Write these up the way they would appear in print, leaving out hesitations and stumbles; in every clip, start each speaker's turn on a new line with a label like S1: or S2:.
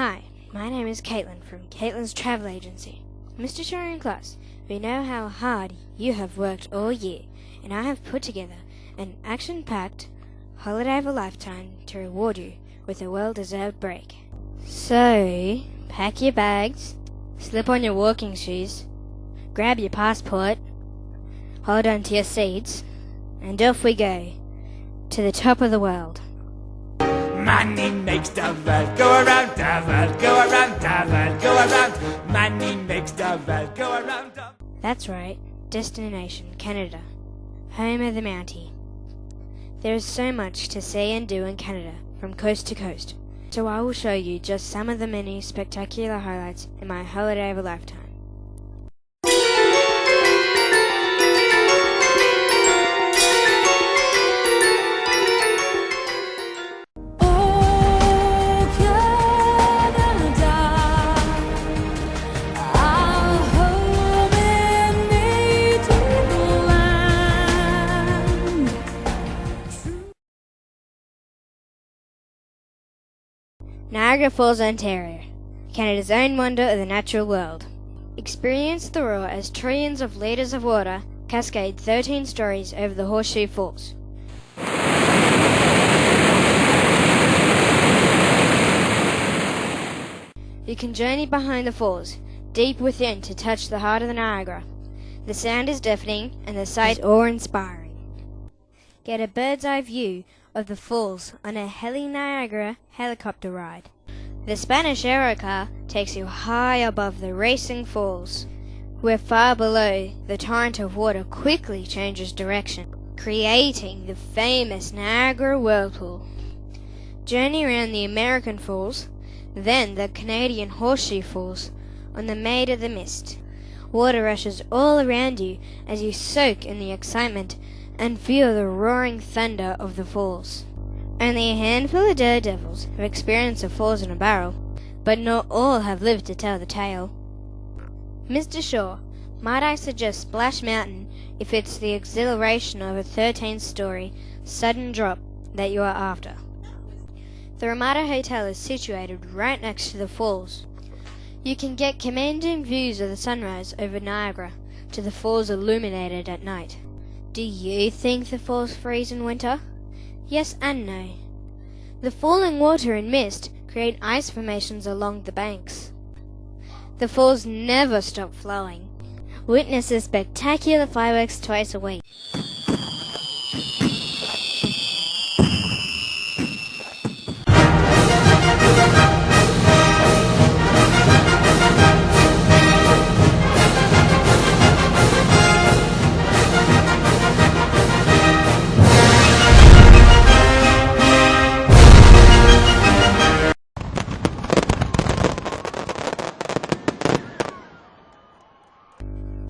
S1: Hi, my name is Caitlin from Caitlin's Travel Agency. Mr. Shaw and class, we know how hard you have worked all year, and I have put together an action-packed holiday of a lifetime to reward you with a well-deserved break. So, pack your bags, slip on your walking shoes, grab your passport, hold on to your seats, and off we go to the top of the world.
S2: Money makes the world go around, the world go around, the world go around. Money makes the world go around.
S1: That's right, destination Canada, home of the Mountie. There is so much to see and do in Canada, from coast to coast, so I will show you just some of the many spectacular highlights in my holiday of a lifetime. Niagara Falls, Ontario, Canada's own wonder of the natural world. Experience the roar as trillions of litres of water cascade 13 stories over the Horseshoe Falls. You can journey behind the falls, deep within to touch the heart of the Niagara. The sound is deafening and the sight is awe-inspiring. Get a bird's-eye view of the falls on a Heli Niagara helicopter ride. The Spanish Aero car takes you high above the racing falls, where far below the torrent of water quickly changes direction, creating the famous Niagara Whirlpool. Journey around the American Falls, then the Canadian Horseshoe Falls on the Maid of the Mist. Water rushes all around you as you soak in the excitement and feel the roaring thunder of the falls. Only a handful of daredevils have experienced the falls in a barrel, but not all have lived to tell the tale. Mr. Shaw, might I suggest Splash Mountain if it's the exhilaration of a 13-story sudden drop that you are after. The Ramada Hotel is situated right next to the falls. You can get commanding views of the sunrise over Niagara to the falls illuminated at night. Do you think the falls freeze in winter? Yes and no. The falling water and mist create ice formations along the banks. The falls never stop flowing. Witness the spectacular fireworks twice a week.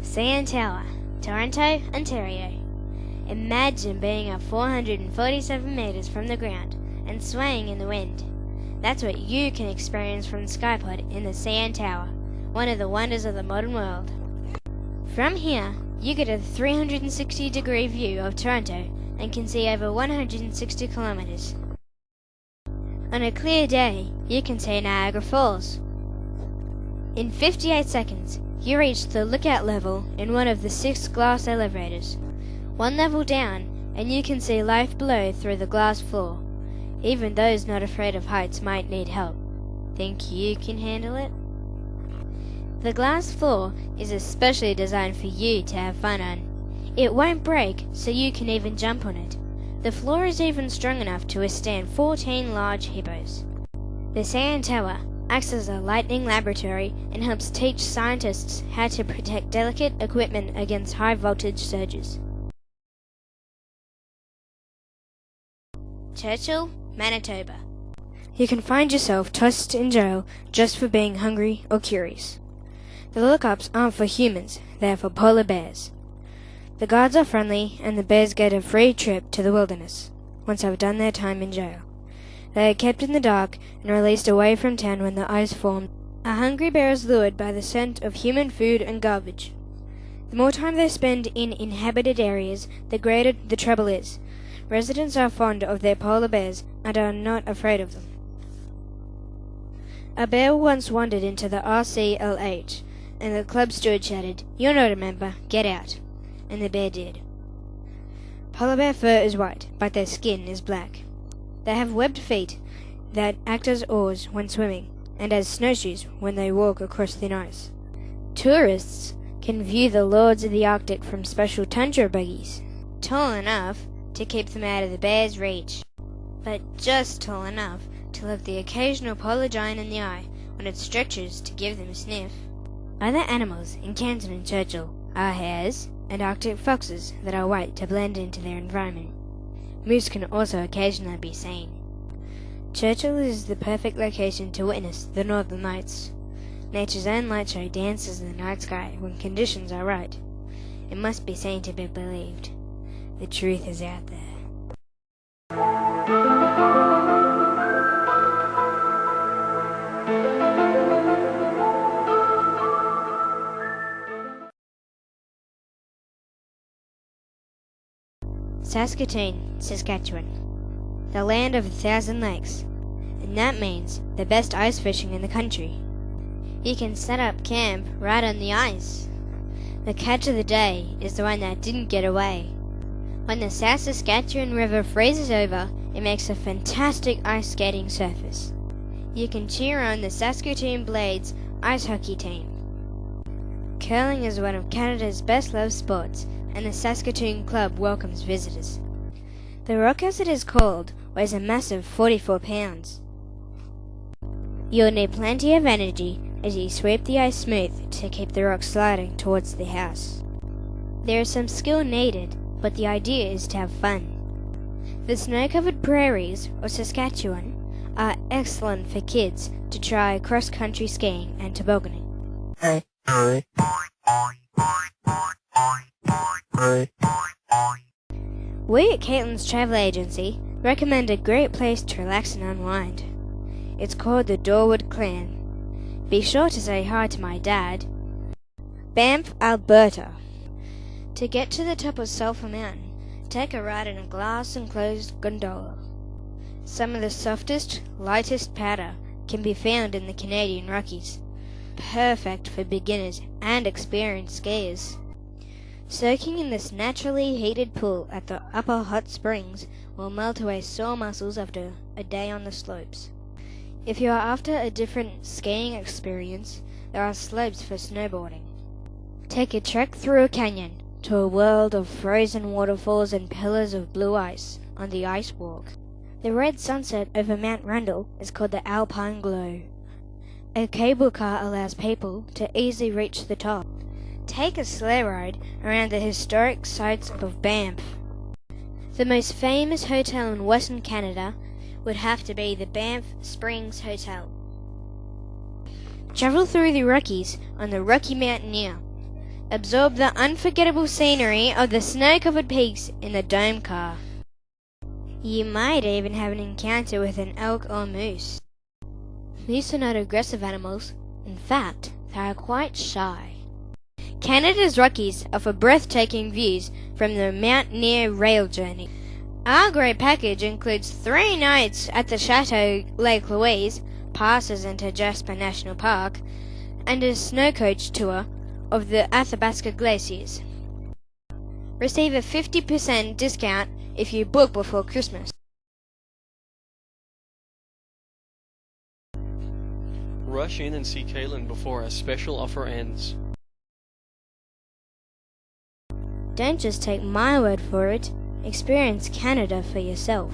S1: CN Tower, Toronto, Ontario. Imagine being up 447 meters from the ground and swaying in the wind. That's what you can experience from the skypod in the CN Tower, one of the wonders of the modern world. From here, you get a 360-degree view of Toronto and can see over 160 kilometers. On a clear day, you can see Niagara Falls. In 58 seconds, you reach the lookout level in one of the 6 glass elevators. One level down, and you can see life below through the glass floor. Even those not afraid of heights might need help. Think you can handle it? The glass floor is especially designed for you to have fun on. It won't break, so you can even jump on it. The floor is even strong enough to withstand 14 large hippos. The CN Tower acts as a lightning laboratory and helps teach scientists how to protect delicate equipment against high-voltage surges. Churchill, Manitoba. You can find yourself tossed in jail just for being hungry or curious. The lockups aren't for humans, they're for polar bears. The guards are friendly and the bears get a free trip to the wilderness once they've done their time in jail. They are kept in the dark and released away from town when the ice forms. A hungry bear is lured by the scent of human food and garbage. The more time they spend in inhabited areas, the greater the trouble is. Residents are fond of their polar bears and are not afraid of them. A bear once wandered into the RCLH, and the club steward shouted, "You're not a member, get out." And the bear did. Polar bear fur is white, but their skin is black. They have webbed feet that act as oars when swimming, and as snowshoes when they walk across thin ice. Tourists can view the lords of the Arctic from special tundra buggies, tall enough to keep them out of the bear's reach, but just tall enough to look the occasional polar giant in the eye when it stretches to give them a sniff. Other animals in Canton and Churchill are hares and Arctic foxes that are white to blend into their environment. Moose can also occasionally be seen. Churchill is the perfect location to witness the Northern Lights. Nature's own light show dances in the night sky when conditions are right. It must be seen to be believed. The truth is out there. Saskatoon, Saskatchewan, the land of 1,000 lakes, and that means the best ice fishing in the country. You can set up camp right on the ice. The catch of the day is the one that didn't get away. When the South Saskatchewan River freezes over, it makes a fantastic ice skating surface. You can cheer on the Saskatoon Blades ice hockey team. Curling is one of Canada's best loved sports, and the Saskatoon Club welcomes visitors. The rock, as it is called, weighs a massive 44 pounds. You'll need plenty of energy as you sweep the ice smooth to keep the rock sliding towards the house. There is some skill needed, but the idea is to have fun. The snow-covered prairies, or Saskatchewan, are excellent for kids to try cross-country skiing and tobogganing. We at Caitlin's Travel Agency recommend a great place to relax and unwind. It's called the Dorwood Clan. Be sure to say hi to my dad. Banff, Alberta. To get to the top of Sulphur Mountain, take a ride in a glass-enclosed gondola. Some of the softest, lightest powder can be found in the Canadian Rockies. Perfect for beginners and experienced skiers. Soaking in this naturally heated pool at the upper hot springs will melt away sore muscles after a day on the slopes. If you are after a different skiing experience, there are slopes for snowboarding. Take a trek through a canyon to a world of frozen waterfalls and pillars of blue ice on the ice walk. The red sunset over Mount Rundle is called the Alpine Glow. A cable car allows people to easily reach the top. Take a sleigh ride around the historic sites of Banff. The most famous hotel in Western Canada would have to be the Banff Springs Hotel. Travel through the Rockies on the Rocky Mountaineer. Absorb the unforgettable scenery of the snow-covered peaks in the dome car. You might even have an encounter with an elk or moose. Moose are not aggressive animals. In fact, they are quite shy. Canada's Rockies offer breathtaking views from the Mountaineer Rail Journey. Our great package includes 3 nights at the Chateau Lake Louise, passes into Jasper National Park, and a snow coach tour of the Athabasca Glaciers. Receive a 50% discount if you book before Christmas.
S3: Rush in and see Caitlin before our special offer ends.
S1: Don't just take my word for it. Experience Canada for yourself.